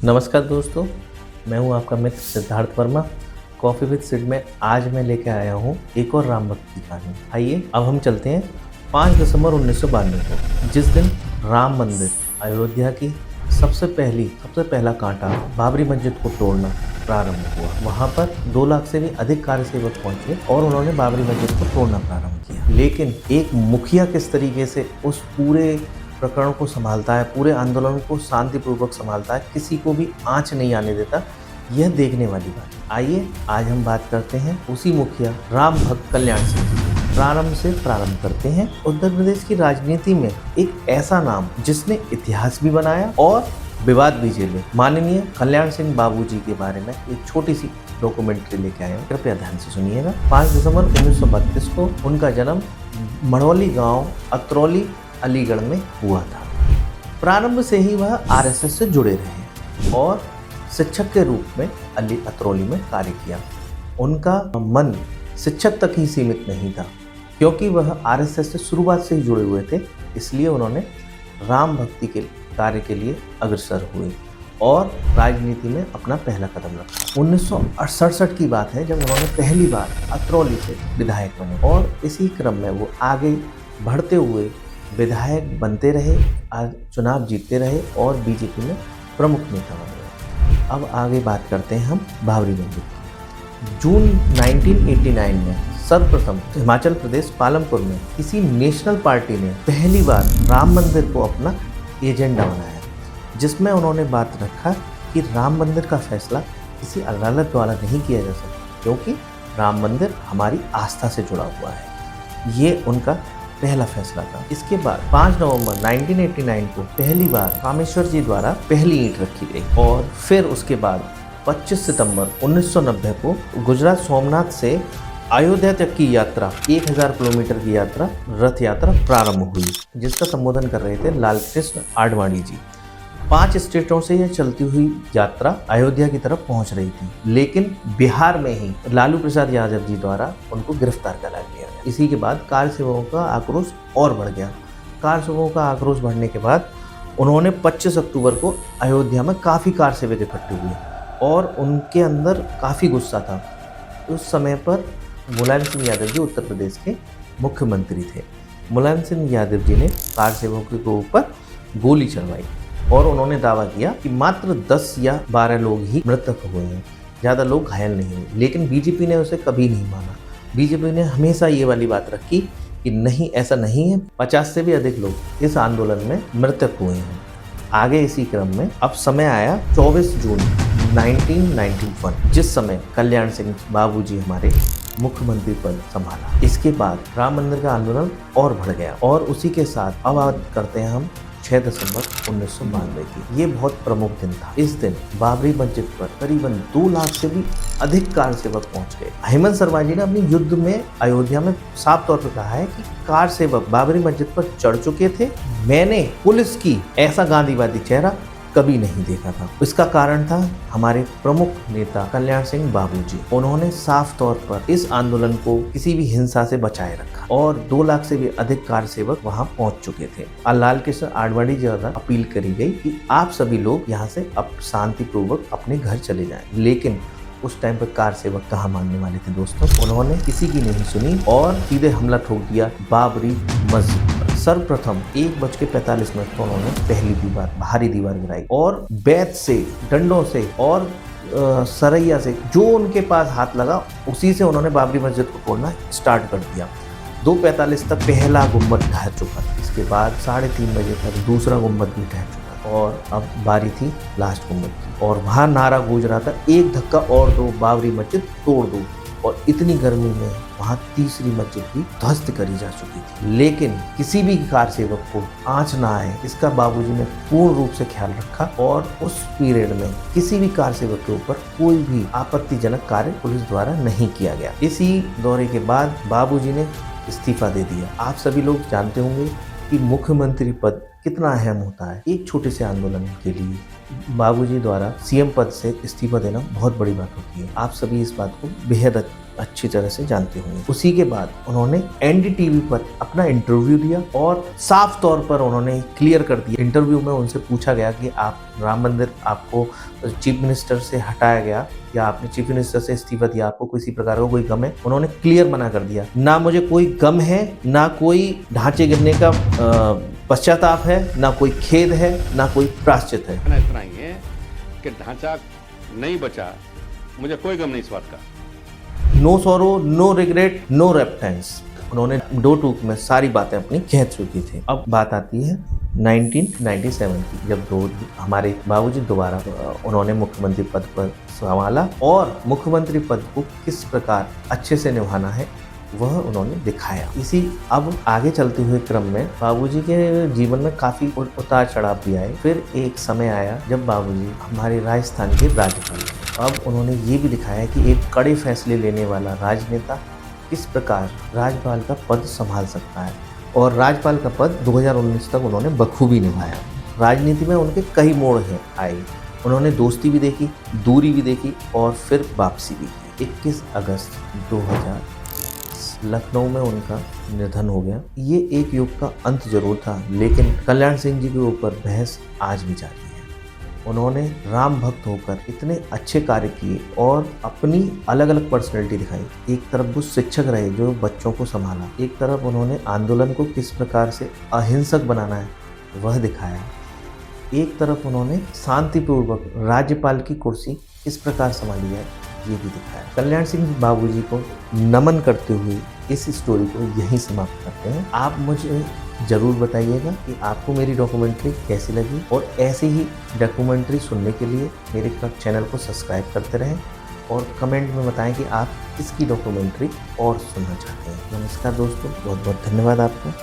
नमस्कार दोस्तों, मैं हूं आपका मित्र सिद्धार्थ वर्मा। कॉफ़ी विद सिड में आज मैं लेकर आया हूं एक और राम भक्त की कहानी। आइए अब हम चलते हैं 5 दिसंबर 1992 को, जिस दिन राम मंदिर अयोध्या की सबसे पहला कांटा बाबरी मस्जिद को तोड़ना प्रारंभ हुआ। वहां पर 2 लाख से भी अधिक कार्यसेवक पहुंचे और उन्होंने बाबरी मस्जिद को तोड़ना प्रारंभ किया। लेकिन एक मुखिया किस तरीके से उस पूरे प्रकरण को संभालता है, पूरे आंदोलन को शांतिपूर्वक संभालता है, किसी को भी आंच नहीं आने देता, यह देखने वाली बात है। आइए आज हम बात करते हैं उसी मुखिया राम भक्त कल्याण सिंह जी। प्रारंभ करते हैं उत्तर प्रदेश की राजनीति में एक ऐसा नाम जिसने इतिहास भी बनाया और विवाद भी झेले। माननीय कल्याण सिंह बाबू जी के बारे में एक छोटी सी डॉक्यूमेंट्री लेके आए हैं, कृपया ध्यान से सुनिएगा। 5 दिसंबर 1932 को उनका जन्म मढ़ौली गांव अतरौली अलीगढ़ में हुआ था। प्रारंभ से ही वह आरएसएस से जुड़े रहे और शिक्षक के रूप में अतरौली में कार्य किया। उनका मन शिक्षक तक ही सीमित नहीं था, क्योंकि वह आरएसएस से शुरुआत से ही जुड़े हुए थे। इसलिए उन्होंने राम भक्ति के कार्य के लिए अग्रसर हुए और राजनीति में अपना पहला कदम रखा। 1968 की बात है जब उन्होंने पहली बार अतरौली से विधायक बने और इसी क्रम में वो आगे बढ़ते हुए विधायक बनते रहे, चुनाव जीतते रहे और बीजेपी में प्रमुख नेता बन गए। अब आगे बात करते हैं हम बाबरी मस्जिद की। जून 1989 में सर्वप्रथम हिमाचल प्रदेश पालमपुर में किसी नेशनल पार्टी ने पहली बार राम मंदिर को अपना एजेंडा बनाया, जिसमें उन्होंने बात रखा कि राम मंदिर का फैसला किसी अदालत द्वारा नहीं किया जा सकता, क्योंकि राम मंदिर हमारी आस्था से जुड़ा हुआ है। ये उनका पहला फैसला था। इसके बाद 5 नवंबर 1989 को पहली बार कामेश्वर जी द्वारा पहली ईंट रखी गई और फिर उसके बाद 25 सितंबर 1990 को गुजरात सोमनाथ से अयोध्या तक की यात्रा 1000 किलोमीटर की यात्रा रथ यात्रा प्रारंभ हुई, जिसका संबोधन कर रहे थे लाल कृष्ण आडवाणी जी। 5 स्टेटों से यह चलती हुई यात्रा अयोध्या की तरफ पहुंच रही थी, लेकिन बिहार में ही लालू प्रसाद यादव जी द्वारा उनको गिरफ्तार करा लिया गया। इसी के बाद कारसेवकों का आक्रोश और बढ़ गया। कारसेवकों का आक्रोश बढ़ने के बाद उन्होंने 25 अक्टूबर को अयोध्या में काफ़ी कारसेवक इकट्ठे हुए और उनके अंदर काफ़ी गुस्सा था। उस समय पर मुलायम सिंह यादव जी उत्तर प्रदेश के मुख्यमंत्री थे। मुलायम सिंह यादव जी ने कारसेवकों के ऊपर गोली चलवाई और उन्होंने दावा किया कि मात्र 10 या 12 लोग ही मृतक हुए हैं, ज़्यादा लोग घायल नहीं हुए। लेकिन बीजेपी ने उसे कभी नहीं माना। बीजेपी ने हमेशा ये वाली बात रखी कि नहीं, ऐसा नहीं है, 50 से भी अधिक लोग इस आंदोलन में मृतक हुए हैं। आगे इसी क्रम में अब समय आया 24 जून 1991, जिस समय कल्याण सिंह बाबू जी हमारे मुख्यमंत्री पद संभाला। इसके बाद राम मंदिर का आंदोलन और बढ़ गया और उसी के साथ अब बात करते हैं हम 6 दिसंबर 1992 की। ये बहुत प्रमुख दिन था। इस दिन बाबरी मस्जिद पर करीबन 2 लाख से भी अधिक कारसेवक पहुंच गए। हेमंत शर्मा जी ने अपनी युद्ध में अयोध्या में साफ तौर पर कहा है कि कारसेवक बाबरी मस्जिद पर चढ़ चुके थे। मैंने पुलिस की ऐसा गांधीवादी चेहरा कभी नहीं देखा था। इसका कारण था हमारे प्रमुख नेता कल्याण सिंह बाबू जी। उन्होंने साफ तौर पर इस आंदोलन को किसी भी हिंसा से बचाए रखा और 2 लाख से भी अधिक कारसेवक वहां पहुंच चुके थे। लाल कृष्ण आडवाणी जी द्वारा अपील करी गई कि आप सभी लोग यहां से अब शांतिपूर्वक अपने घर चले जाएं। लेकिन उस टाइम पर कारसेवक कहाँ मानने वाले थे दोस्तों। उन्होंने किसी की नहीं सुनी और सीधे हमला ठोक दिया बाबरी मस्जिद पर। सर्वप्रथम 1:45 पर उन्होंने पहली दीवार, भारी दीवार गिराई और बैत से, डंडों से और सरैया से जो उनके पास हाथ लगा उसी से उन्होंने बाबरी मस्जिद को तोड़ना स्टार्ट कर दिया। 2:45 तक पहला गुम्बद ढह चुका था। इसके बाद 3:30 बजे तक दूसरा गुम्बद भी ढह चुका और अब बारी थी लास्ट गुम्बद की और वहाँ नारा गूंज रहा था, एक धक्का और दो, बाबरी मस्जिद तोड़ दो। और इतनी गर्मी में वहाँ तीसरी मस्जिद भी ध्वस्त करी जा चुकी थी। लेकिन किसी भी कारसेवक को आंच ना आए, इसका बाबूजी ने पूर्ण रूप से ख्याल रखा और उस पीरियड में किसी भी कारसेवक के ऊपर कोई भी आपत्तिजनक कार्य पुलिस द्वारा नहीं किया गया। इसी दौरे के बाद बाबूजी ने इस्तीफा दे दिया। आप सभी लोग जानते होंगे कि मुख्यमंत्री पद कितना अहम होता है। एक छोटे से आंदोलन के लिए बाबूजी द्वारा सीएम पद से इस्तीफा देना बहुत बड़ी बात होती है। आप सभी इस बात को बेहद अच्छी तरह से जानते होंगे। उसी के बाद उन्होंने एनडीटीवी पर अपना इंटरव्यू दिया और साफ तौर पर उन्होंने क्लियर कर दिया। इंटरव्यू में उनसे पूछा गया कि आप राम मंदिर, आपको चीफ मिनिस्टर से हटाया गया या आपने चीफ मिनिस्टर से इस्तीफा दिया, आपको किसी प्रकार का कोई गम है? उन्होंने क्लियर मना कर दिया, ना मुझे कोई गम है, ना कोई ढांचे गिरने का पश्चाताप है, ना कोई खेद है, ना कोई प्रायश्चित है। इतना ही है कि ढांचा नहीं बचा, मुझे कोई गम नहीं इस बात का। No sorrow, no regret, no repentance. उन्होंने 2 टूक में सारी बातें अपनी कह चुकी थी। अब बात आती है 1997 की, जब हमारे बाबूजी दोबारा उन्होंने मुख्यमंत्री पद पर संभाला और मुख्यमंत्री पद को किस प्रकार अच्छे से निभाना है वह उन्होंने दिखाया। इसी अब आगे चलते हुए क्रम में बाबूजी के जीवन में काफी उतार चढ़ाव भी आए। फिर एक समय आया जब बाबूजी हमारे राजस्थान के राज्यपाल थे। अब उन्होंने ये भी दिखाया कि एक कड़े फैसले लेने वाला राजनेता किस प्रकार राज्यपाल का पद संभाल सकता है, और राज्यपाल का पद 2019 तक उन्होंने बखूबी निभाया। राजनीति में उनके कई मोड़ आए, उन्होंने दोस्ती भी देखी, दूरी भी देखी और फिर वापसी भी की। 21 अगस्त 2000 लखनऊ में उनका निधन हो गया। ये एक युग का अंत जरूर था, लेकिन कल्याण सिंह जी के ऊपर बहस आज भी जारी है। उन्होंने राम भक्त होकर इतने अच्छे कार्य किए और अपनी अलग अलग पर्सनैलिटी दिखाई। एक तरफ वो शिक्षक रहे जो बच्चों को संभाला, एक तरफ उन्होंने आंदोलन को किस प्रकार से अहिंसक बनाना है वह दिखाया, एक तरफ उन्होंने शांतिपूर्वक राज्यपाल की कुर्सी किस प्रकार संभाली है ये भी दिखाया। कल्याण सिंह बाबूजी को नमन करते हुए इस स्टोरी को यहीं समाप्त करते हैं। आप मुझे ज़रूर बताइएगा कि आपको मेरी डॉक्यूमेंट्री कैसी लगी, और ऐसे ही डॉक्यूमेंट्री सुनने के लिए मेरे चैनल को सब्सक्राइब करते रहें और कमेंट में बताएं कि आप किसकी डॉक्यूमेंट्री और सुनना चाहते हैं। नमस्कार दोस्तों, बहुत बहुत धन्यवाद आपका।